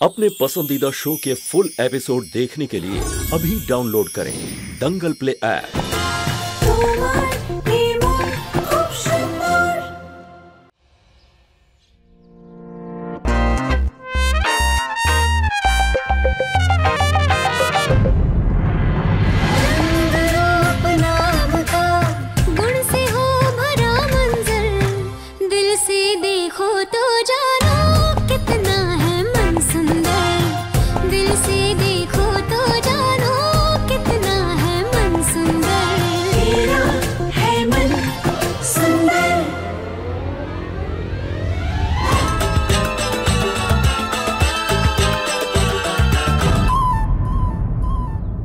अपने पसंदीदा शो के फुल एपिसोड देखने के लिए अभी डाउनलोड करें दंगल प्ले ऐप।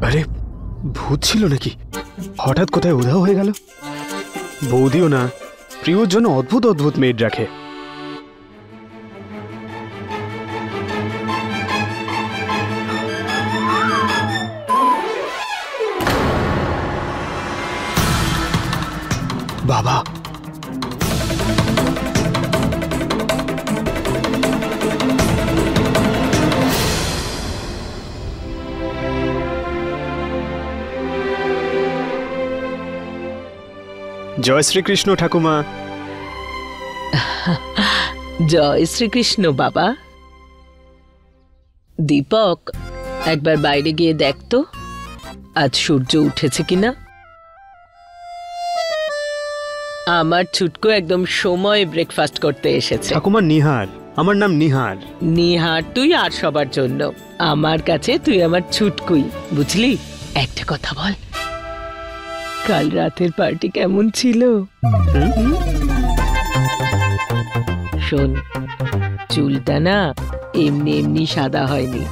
अरे भूत छिलो नाकि हठाৎ कोথায় উধাও হয়ে গেল? বৌদিও না প্রিয়র জন্য অদ্ভুত অদ্ভুত মেড রাখে। বাবা জয় শ্রীকৃষ্ণ ঠাকুমা। জয় শ্রীকৃষ্ণ বাবা। দীপক, একবার বাইরে গিয়ে দেখ তো আজ সূর্য উঠেছে কিনা। আমার ছুটকু একদম সময় ব্রেকফাস্ট করতে এসেছে। ঠাকুমা নিহার, আমার নাম নিহার। নিহার তুই আর সবার জন্য, আমার কাছে তুই আমার ছুটকুই, বুঝলি? একটা কথা বল, কাল রাতের পার্টি কেমন ছিল? শোন, চুলটা না এমনি এমনি সাদা হয়নি,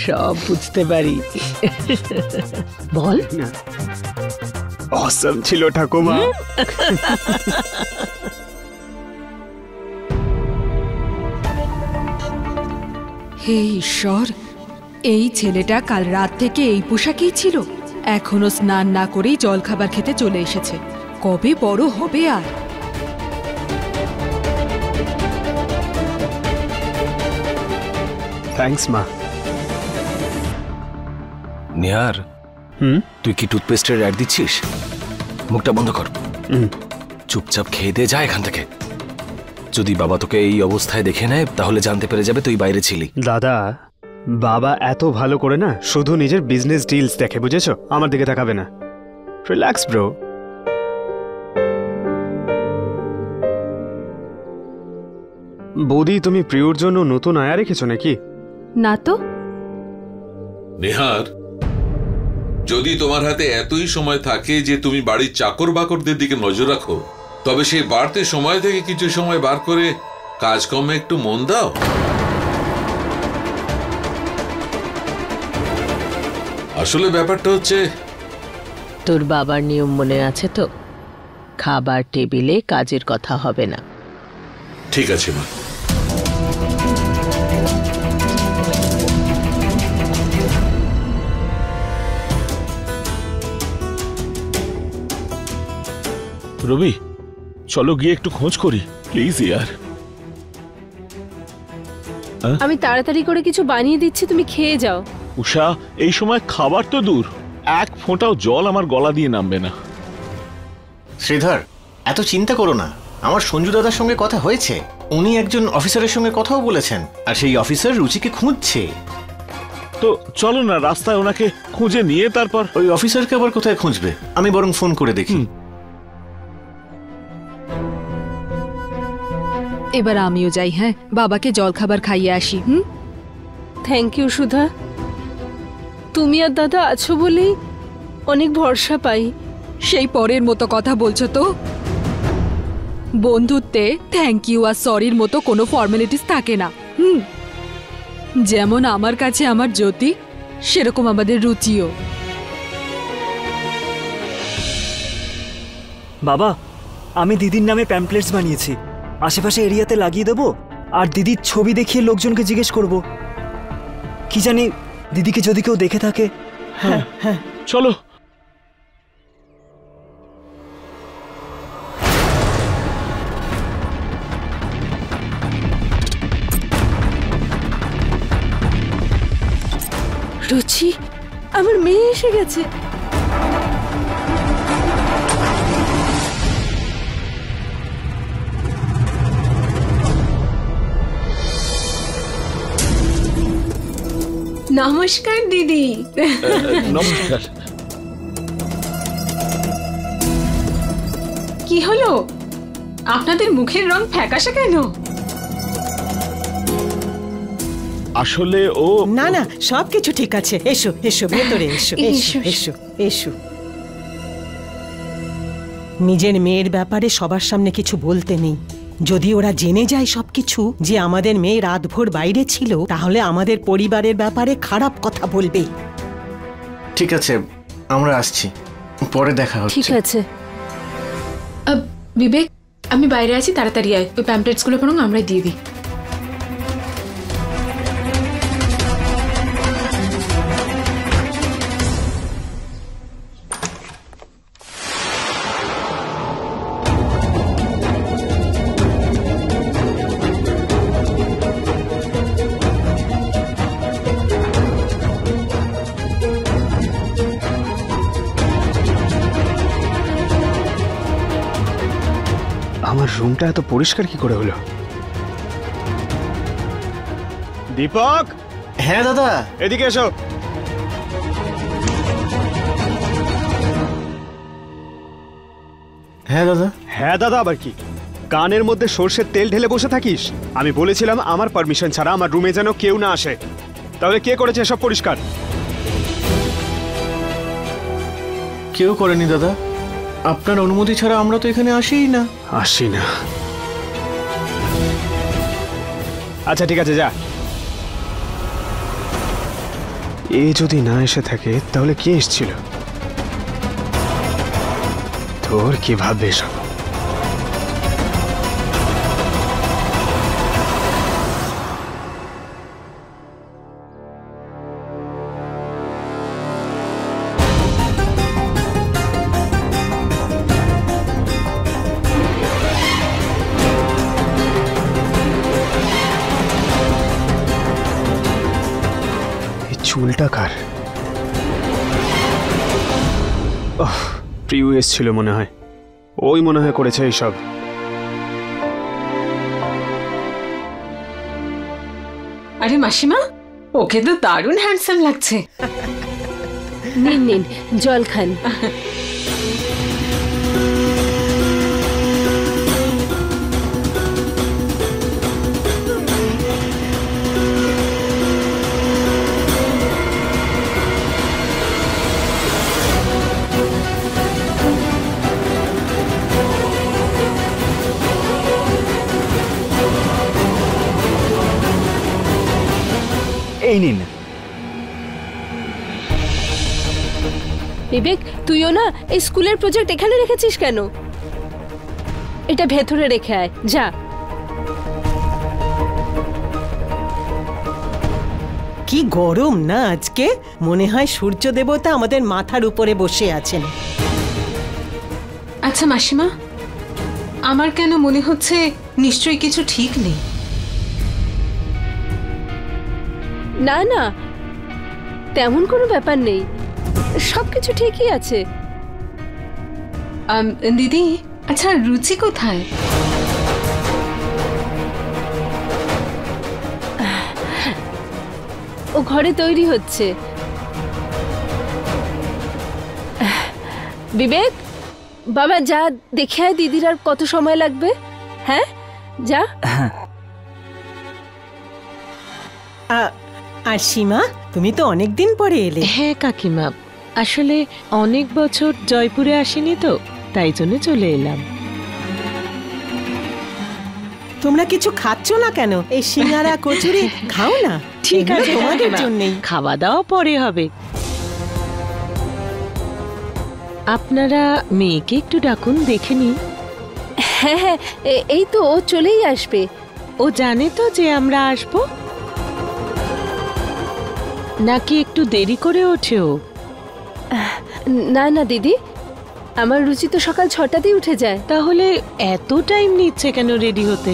সব বুঝতে পারি। বল। অসম ছিল ঠাকুমা। হে ঈশ্বর, এই ছেলেটা কাল রাত থেকে এই পোশাকেই ছিল, এখনো স্নান না করেই জল খাবার খেতে চলে এসেছে। কবে বড় হবে আর? থ্যাঙ্কস মা। নিহার, তুই কি টুথপেস্টের অ্যাড দিচ্ছিস? মুখটা বন্ধ কর, চুপচাপ খেয়ে দিয়ে যা এখান থেকে। যদি বাবা তোকে এই অবস্থায় দেখে নেয় তাহলে জানতে পেরে যাবে তুই বাইরে ছিলি। দাদা, বাবা এত ভালো করে না শুধু নিজের বিজনেস ডিলস দেখে, বুঝেছো? আমার দিকে তাকাবে না। Relax bro. বৌদি, তুমি প্রিয়র জন্য নতুন আয়া রেখেছো নাকি? না তো। নেহার, যদি তোমার হাতে এতই সময় থাকে যে তুমি বাড়ির চাকর বাকরদের দিকে নজর রাখো, তবে সেই বাড়তি সময় থেকে কিছু সময় বার করে কাজকর্মে একটু মন দাও। আসলে ব্যাপারটা হচ্ছে, তোর বাবার নিয়ম মনে আছে তো? খাবার টেবিলে কাজের কথা হবে না। ঠিক আছে মা। রবি, চলো গিয়ে একটু খোঁজ করি প্লিজ ইয়ার। আমি তাড়াতাড়ি করে কিছু বানিয়ে দিচ্ছি, তুমি খেয়ে যাও। উষা, এই সময় খাবার তো দূর, এক ফোঁটাও জল আমার গলা দিয়ে নামবে না। শ্রীধর, এত চিন্তা করো না, আমার সঞ্জু দাদার সঙ্গে কথা হয়েছে, উনি একজন অফিসারের সঙ্গে কথাও বলেছেন, আর সেই অফিসার রুচিকে খুঁজছে। তো চলো না রাস্তায় ওনাকে খুঁজে নিয়ে তারপর। ওই অফিসারকে আবার কোথায় খুঁজবে? আমি বরং ফোন করে দেখি। এবার আমিও যাই। হ্যাঁ, বাবাকে জল খাবার খাইয়ে আসি। থ্যাংক ইউ সুধা, তুমি আর দাদা আছো বলেই অনেক ভরসা পাই। সেই পরের মতো কথা বলছো তো? বন্ধুত্বে থ্যাংক ইউ আর সরির মতো কোনো ফর্মালিটিস থাকে না। যেমন আমার কাছে আমার জ্যোতি, সেরকম আমাদের রুচিও। বাবা, আমি দিদির নামে প্যাম্পলেটস বানিয়েছি, আশেপাশে এরিয়াতে লাগিয়ে দেবো, আর দিদির ছবি দেখিয়ে লোকজনকে জিজ্ঞেস করব। কি জানি দিদিকে যদি কেউ দেখে থাকে। হ্যাঁ হ্যাঁ, চলো। রুচি, আমার মেয়ে এসে গেছে। নমস্কার দিদি। নমস্কার। কি হলো, আপনাদের মুখের রং ফ্যাকাশে কেন? আসলে ও না না, সবকিছু ঠিক আছে। এসো এসো, ভেতরে এসো এসো এসো এসো। নিজের মেয়ের ব্যাপারে সবার সামনে কিছু বলতে নেই। যদি ওরা জেনে যায় সবকিছু, যে আমাদের মেয়ে রাতভর বাইরে ছিল, তাহলে আমাদের পরিবারের ব্যাপারে খারাপ কথা বলবে। ঠিক আছে, আমরা আসছি, পরে দেখা হচ্ছে। ঠিক আছে বিবেক, আমি বাইরে আছি, তাড়াতাড়ি আয়। ওই প্যাম্পলেটস গুলো বরং আমরাই দিয়ে দিই। আমার রুমটা এত পরিষ্কার কি করে হলো? দীপক। হ্যাঁ দাদা, এদিকে এসো। হ্যাঁ দাদা। হ্যাঁ দাদা আবার কি? কানের মধ্যে সর্ষের তেল ঢেলে বসে থাকিস? আমি বলেছিলাম আমার পারমিশন ছাড়া আমার রুমে যেন কেউ না আসে। তাহলে কে করেছে সব পরিষ্কার? কেউ করেনি দাদা, আপনার অনুমতি ছাড়া আমরা তো এখানে আসিই না। আসি না? আচ্ছা ঠিক আছে, যা। এ যদি না এসে থাকে তাহলে কে এসেছিল? তোর কি ভাববে সব? চুলটা কার? প্রিয় এসেছিল মনে হয়, ওই মনে হয় করেছে এইসব। আরে মাসিমা, ওকে তো দারুণ হ্যান্ডসাম লাগছে। নিন নিন, জল খান। এই নিন। বিবেক, তুইও না এই স্কুলের প্রজেক্ট এখানে রেখেছিস কেন? এটা ভেতরে রেখে আয়, যা। কি গরম না আজকে! মনে হয় সূর্য দেবতা আমাদের মাথার উপরে বসে আছেন। আচ্ছা মাসিমা, আমার কেন মনে হচ্ছে নিশ্চয়ই কিছু ঠিক নেই। না না, তেমন কোনো ব্যাপার নেই, সবকিছু ঠিকই আছে। দিদি, আচ্ছা রুচি কোথায়? ও ঘরে তৈরি হচ্ছে। বিবেক বাবা, যা দেখে আয় দিদির আর কত সময় লাগবে। হ্যাঁ যা। আর সীমা, তুমি তো অনেকদিন পরে এলে। হ্যাঁ কাকিমা, আসলে অনেক বছর জয়পুরে আসিনি তো, তাই জন্য চলে এলাম। তোমরা কিছু খাচ্ছ না কেন? এই সিঙ্গারা কচুরি খাও না। ঠিক আছে, তোমাদের জন্যই। খাওয়া দাওয়া পরে হবে। আপনারা মেয়েকে একটু ডাকুন, দেখে নিন। হ্যাঁ হ্যাঁ, এই তো ও চলেই আসবে। ও জানে তো যে আমরা আসবো, নাকি একটু দেরি করে ওঠে ও? না না দিদি, আমার রুচি তো সকাল 6টাতেই উঠে যায়। তাহলে এত টাইম নিচ্ছে কেন রেডি হতে?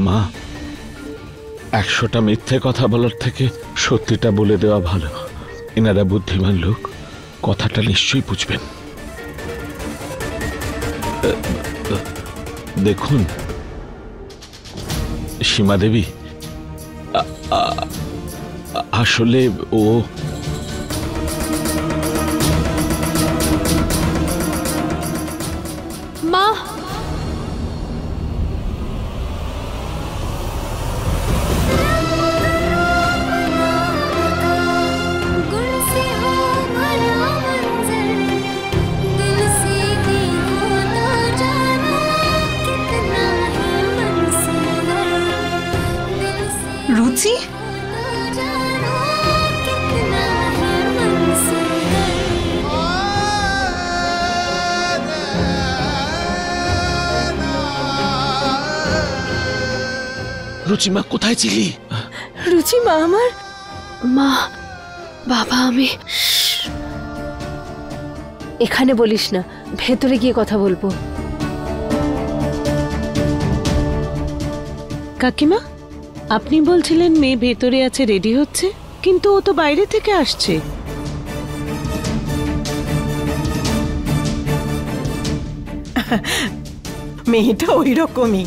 মা, 100টা মিথ্যে কথা বলার থেকে সত্যিটা বলে দেওয়া ভালো। এনারা বুদ্ধিমান লোক, কথাটা নিশ্চয়ই বুঝবেন। দেখুন সীমা দেবী, আসলে ও মা, রুচি, রুচিমা কোথায় ছিলি? রুচি মা আমার। মা, বাবা আমি। এখানে বলিস না, ভেতরে গিয়ে কথা বলবো। কাকিমা, আপনি বলছিলেন মেয়ে ভেতরে আছে, রেডি হচ্ছে, কিন্তু ও তো বাইরে থেকে আসছে। মেয়েটা ওই রকমই,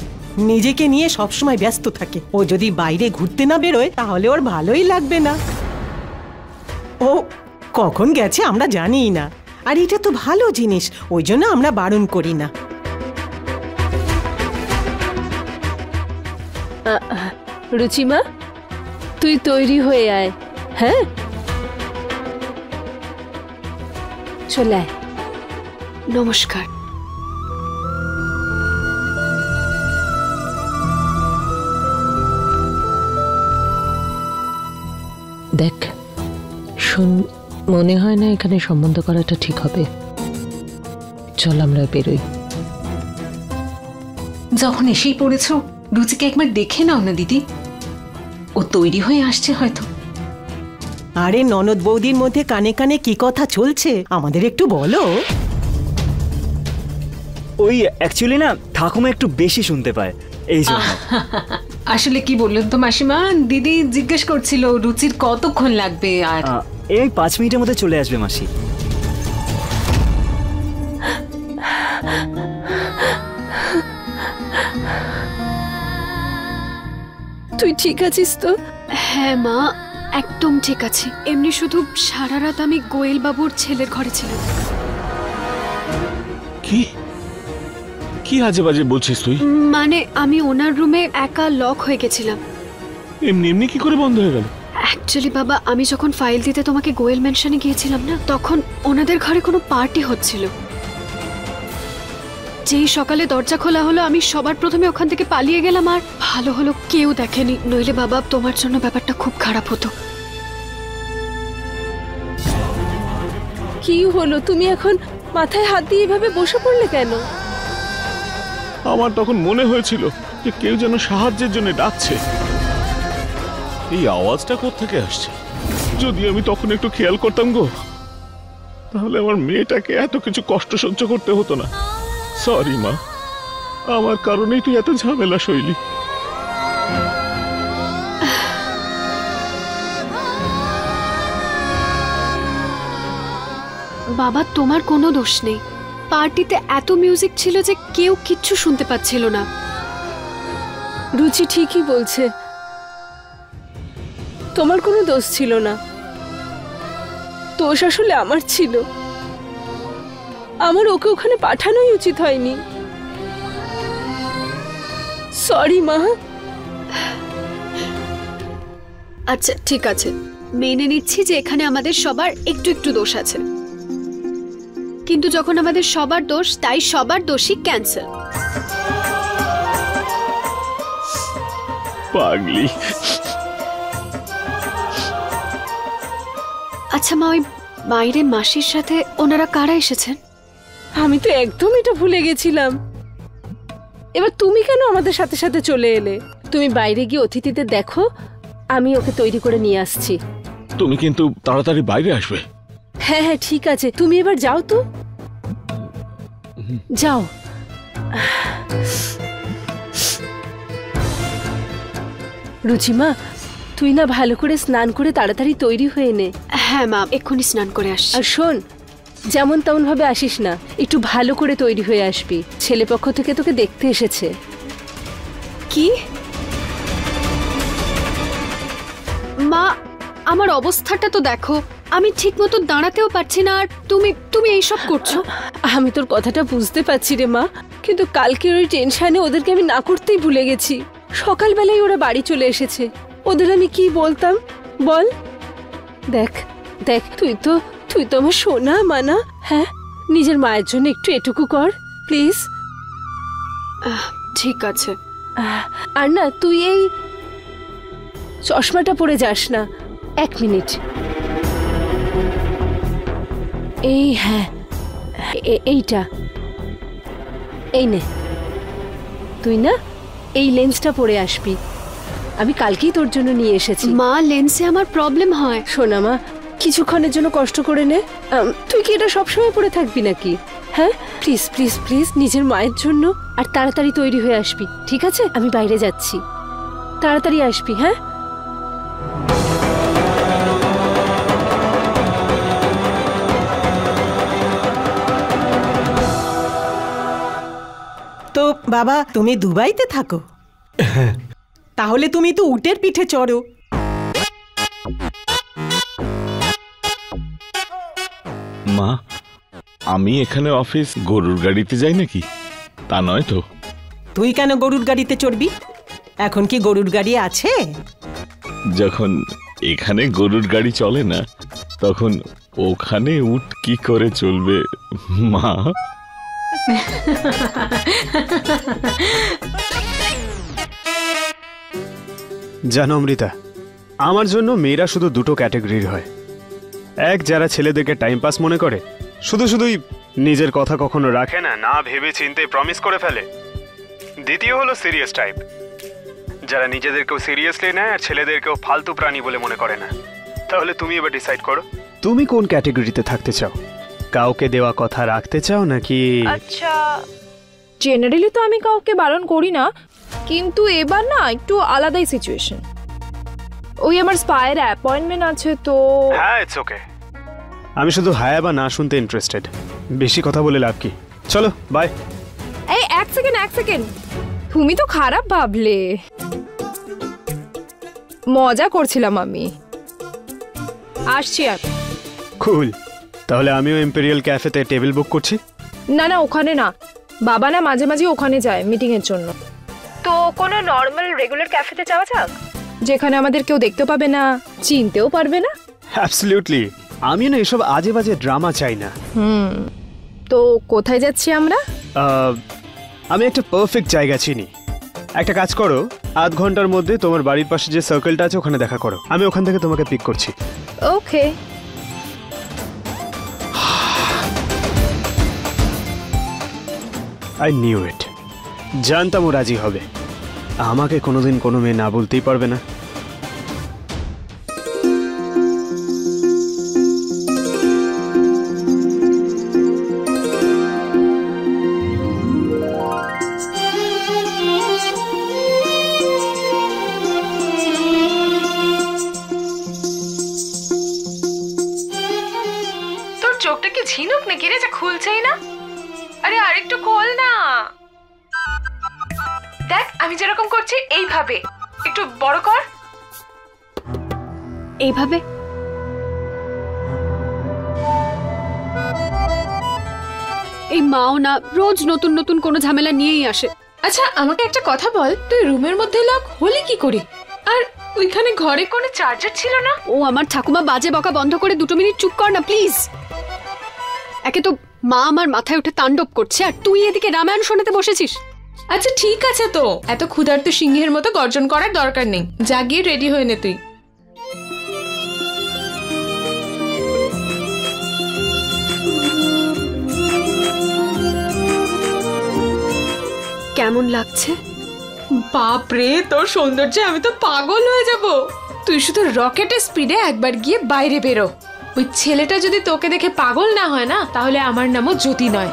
নিজেকে নিয়ে সবসময় ব্যস্ত থাকে। ও যদি বাইরে ঘুরতে না বেরোয় তাহলে ওর ভালোই লাগবে না। ও কখন গেছে আমরা জানিই না, আর এটা তো ভালো জিনিস, ওই জন্য আমরা বারণ করি না। রুচিমা, তুই তৈরি হয়ে আয়। হ্যাঁ, চলে আয়। নমস্কার। দেখ শোন, মনে হয় না এখানে সম্বন্ধ করাটা ঠিক হবে। চল আমরা বেরোই। যখন এসেই পড়েছ, রুচিকে একবার দেখে নাও না দিদি, ও তৈরি হয়ে আসছে হয়তো। আরে ননদ বৌদির মধ্যে কানে কানে কি কথা চলছে আমাদের একটু বলো। ওই অ্যাকচুয়ালি না ঠাকুমা একটু বেশি শুনতে পায়, এই জন্য। আসলে কি বললেন তো মাসিমা, দিদি জিজ্ঞেস করছিল রুচির কতক্ষণ লাগবে। আর এই 5 মিনিটের মধ্যে চলে আসবে মাসি। তুই ঠিক আছিস তো? হ্যাঁ মা, একদম ঠিক আছি। এমনি শুধু সারা রাত আমি গোয়েল বাবুর ছেলের ঘরে ছিলাম। কি কি আজে বাজে বলছিস তুই? মানে আমি ওনার রুমে একা লক হয়ে গেছিলাম। এমনি এমনি কি করে বন্ধ হয়ে গেল? অ্যাকচুয়ালি বাবা, আমি যখন ফাইল দিতে তোমাকে গোয়েল মেনশনে গিয়েছিলাম না, তখন ওনাদের ঘরে কোনো পার্টি হচ্ছিল। যেই সকালে দরজা খোলা হলো, আমি সবার প্রথমে ওখান থেকে পালিয়ে গেলাম। আর ভালো হলো কেউ দেখেনি, নইলে বাবা তোমার জন্য ব্যাপারটা খুব খারাপ হতো। কি হলো, তুমি এখন মাথায় হাত দিয়ে এভাবে বসে পড়লে কেন? আমার তখন মনে হয়েছিল যে কেউ যেন সাহায্যের জন্য ডাকছে। এই আওয়াজটা কোত্থেকে আসছে? যদি আমি তখন একটু খেয়াল করতাম গো, তাহলে আমার মেয়েটাকে এত কিছু কষ্ট সহ্য করতে হতো না। সরি মা, আমার কারণেই তুই এত ঝামেলা সইলি। বাবা, তোমার কোনো দোষ নেই। পার্টিতে এত মিউজিক ছিল যে কেউ কিচ্ছু শুনতে পাচ্ছিল না। রুচি ঠিকই বলছে, তোমার কোনো দোষ ছিল না। দোষ আসলে আমার ছিল। আমার ওকে ওখানে পাঠানোই উচিত হয়নি। সরি মা। আচ্ছা ঠিক আছে, মেনে নিচ্ছি যে এখানে আমাদের সবার একটু একটু দোষ আছে, কিন্তু যখন আমাদের সবার দোষ, তাই সবার দোষই ক্যান্সেল। পাগলি। আচ্ছা মা, ওই বাইরে মাসির সাথে ওনারা কারা এসেছেন? আমি তো একদম এটা ভুলে গেছিলাম। এবার তুমি কেন আমাদের সাথে সাথে চলে এলে? তুমি বাইরে গিয়ে অতিথিদের দেখো, আমি ওকে তৈরি করে নিয়ে আসছি। তুমি কিন্তু তাড়াতাড়ি বাইরে আসবে। হ্যাঁ হ্যাঁ ঠিক আছে, তুমি এবার যাও তো, যাও। রুচিমা, তুই না ভালো করে স্নান করে তাড়াতাড়ি তৈরি হয়ে নে। হ্যাঁ মা, এক্ষুনি স্নান করে আসছি। আর শোন, যেমন তেমন ভাবে আসিস না, একটু ভালো করে তৈরি হয়ে আসবি। ছেলেপক্ষ থেকে তোকে দেখতে এসেছে। কি মা, আমার অবস্থাটা তো দেখো, আমি ঠিক মতো দাঁড়াতেও পারছি না, আর তুমি এইসব করছো। আমি তোর কথাটা বুঝতে পারছি রে মা, কিন্তু কালকে ওই টেনশনে ওদেরকে আমি না করতেই ভুলে গেছি। সকালবেলায় ওরা বাড়ি চলে এসেছে, ওদের আমি কি বলতাম বল? দেখ দেখ, তুই তো আমার সোনা মানা। হ্যাঁ, নিজের মায়ের জন্য একটু এটুকু কর প্লিজ। ঠিক আছে। আর না, তুই এই চশমাটা পরে যাস না। 1 মিনিট। এই হ্যাঁ, এইটা এই নে। তুই না এই লেন্সটা পরে আসবি, আমি কালকেই তোর জন্য নিয়ে এসেছি। মা, লেন্সে আমার প্রবলেম হয়। শোনা মা, কিছুক্ষণের জন্য কষ্ট করে নে। তুই কি এটা সবসময় পরে থাকবি নাকি? হ্যাঁ প্লিজ প্লিজ প্লিজ, নিজের মায়ের জন্য। আর তাড়াতাড়ি তৈরি হয়ে আসবি, ঠিক আছে? আমি বাইরে যাচ্ছি, তাড়াতাড়ি আসবি। হ্যাঁ তো বাবা, তুমি দুবাইতে থাকো? তাহলে তুমি তো উটের পিঠে চড়ো। মা, আমি এখানে অফিস গরুর গাড়িতে যাই নাকি? তা নয় তো। তুই কেন গরুর গাড়িতে চড়বি? এখন কি গরুর গাড়ি আছে? যখন এখানে গরুর গাড়ি চলে না, তখন ওখানে উট কি করে চলবে মা? জানো অমৃতা, আমার জন্য মেয়েরা শুধু দুটো ক্যাটাগরির হয়। এক, যারা ছেলেদেরকে টাইম পাস মনে করে, শুধুই নিজের কথা কখনো রাখে না, না ভেবে চিন্তে প্রমিস করে ফেলে। দ্বিতীয় হলো সিরিয়াস টাইপ, যারা নিজেদেরকেও সিরিয়াসলি নেয় আর ছেলেদেরকেও ফালতু প্রাণী বলে মনে করে না। তাহলে তুমি এবার ডিসাইড করো, তুমি কোন ক্যাটাগরিতে থাকতে চাও? কাউকে দেওয়া কথা রাখতে চাও নাকি? আচ্ছা, জেনারেলি তো আমি কাউকে বারণ করি না, কিন্তু এবার না একটু আলাদাই সিচুয়েশন। ওই আমার স্পায়ের অ্যাপয়েন্টমেন্ট আছে তো। হ্যাঁ, ইটস ওকে। আমি শুধু হ্যাঁ বা না শুনতে ইন্টারেস্টেড, বেশি কথা বলে লাভ কি? চলো বাই। এই এক সেকেন্ড, তুমি তো খারাপ ভাবলে। মজা করছিলাম আমি। আসছি আর। কুল, তাহলে আমিও ইম্পেরিয়াল ক্যাফেতে টেবিল বুক করছি। না না, ওখানে না, বাবা না মাঝে মাঝে ওখানে যায় মিটিং এর জন্য। তো কোনো নর্মাল রেগুলার ক্যাফেতে যাওয়া যাক, যেখানে আমাদের কেউ দেখতে পাবে না, চিনতেও পারবে না। অ্যাবসলিউটলি, আমি না এসব আজে বাজে ড্রামা চাই না। তো কোথায় যাচ্ছি আমরা? আমি একটা পারফেক্ট জায়গা চিনি। একটা কাজ করো, আধ ঘন্টার মধ্যে তোমার বাড়ির পাশে যে সার্কেলটা আছে ওখানে দেখা করো, আমি ওখান থেকে তোমাকে পিক করছি। ওকে। আই নিউ ইট, জানতাম ও রাজি হবে। আমাকে কোনোদিন কোনো মেয়ে না বলতেই পারবে না। তোর চোখটা কি ঝিনুক নাকি রে, যা খুলছেই না? আরে আরেকটু খোল না। দেখ আমি যেরকম করছি এইভাবে, একটু বড় কর। এইভাবে? এই মাও না রোজ নতুন নতুন কোনো ঝামেলা নিয়েই আসে। আচ্ছা আমাকে একটা কথা বল, তুই রুমের মধ্যে লক হলি কি করে? আর ওইখানে ঘরে কোনো চার্জার ছিল না? ও আমার ঠাকুমা, বাজে বকা বন্ধ করে 2 মিনিট চুপ কর না প্লিজ। একে তো মা আমার মাথায় উঠে তাণ্ডব করছে, আর তুই এদিকে রামায়ণ শোনাতে বসেছিস। আচ্ছা ঠিক আছে, তো এত ক্ষুধার্ত সিংহের মতো গর্জন করার দরকার নেই, যা গিয়ে রেডি হয়ে নে তুই। কেমন লাগছে? বাপরে, তোর সৌন্দর্যে আমি তো পাগল হয়ে যাব। তুই শুধু রকেটের স্পিডে একবার গিয়ে বাইরে বেরো। ওই ছেলেটা যদি তোকে দেখে পাগল না হয় না, তাহলে আমার নামও জ্যোতি নয়।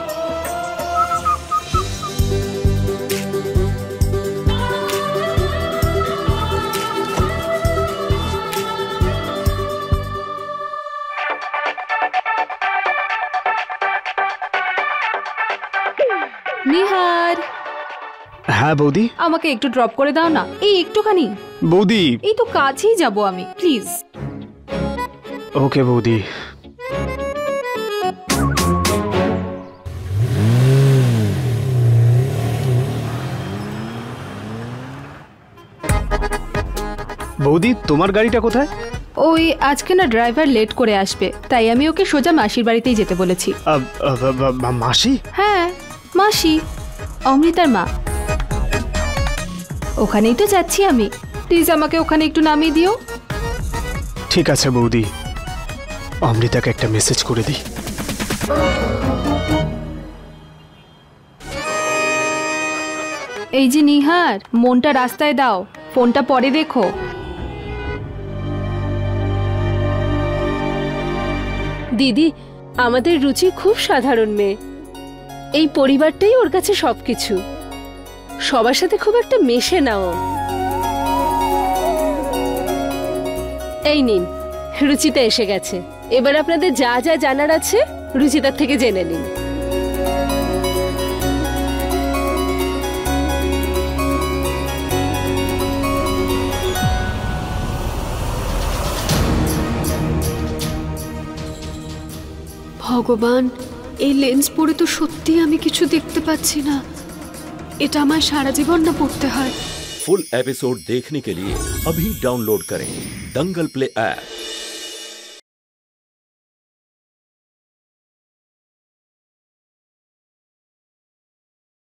হ্যাঁ বৌদি। আমাকে একটু ড্রপ করে দাও না, এই একটুখানি। বৌদি এই তো কাছেই যাব আমি, প্লিজ। ওকে বৌদি। বৌদি তোমার গাড়িটা কোথায়? ওই আজকে না ড্রাইভার লেট করে আসবে, তাই আমি ওকে সোজা মাসির বাড়িতেই যেতে বলেছি। মাসি? হ্যাঁ মাসি, অমৃতার মা। ওখানেই তো যাচ্ছি আমি, প্লিজ আমাকে ওখানে একটু নামিয়ে দিও। ঠিক আছে বৌদি, অমৃতাকে একটা মেসেজ করে দিই। এই যে নিহার, মনটা রাস্তায় দাও, ফোনটা পরে দেখো। দিদি, আমাদের রুচি খুব সাধারণ মেয়ে, এই পরিবারটাই ওর কাছে সবকিছু। সবার সাথে খুব একটা মেশে নাও। এই নিন, রুচিতা এসে গেছে। এবার আপনাদের যা যা জানার আছে রুচিতার থেকে জেনে নিন। ভগবান, এই লেন্স পরে তো সত্যি আমি কিছু দেখতে পাচ্ছি না। এটা আমায় সারা জীবন না পড়তে হয়। फुल एपिसोड देखने के लिए अभी डाउनलोड करें दंगल प्ले ऐप।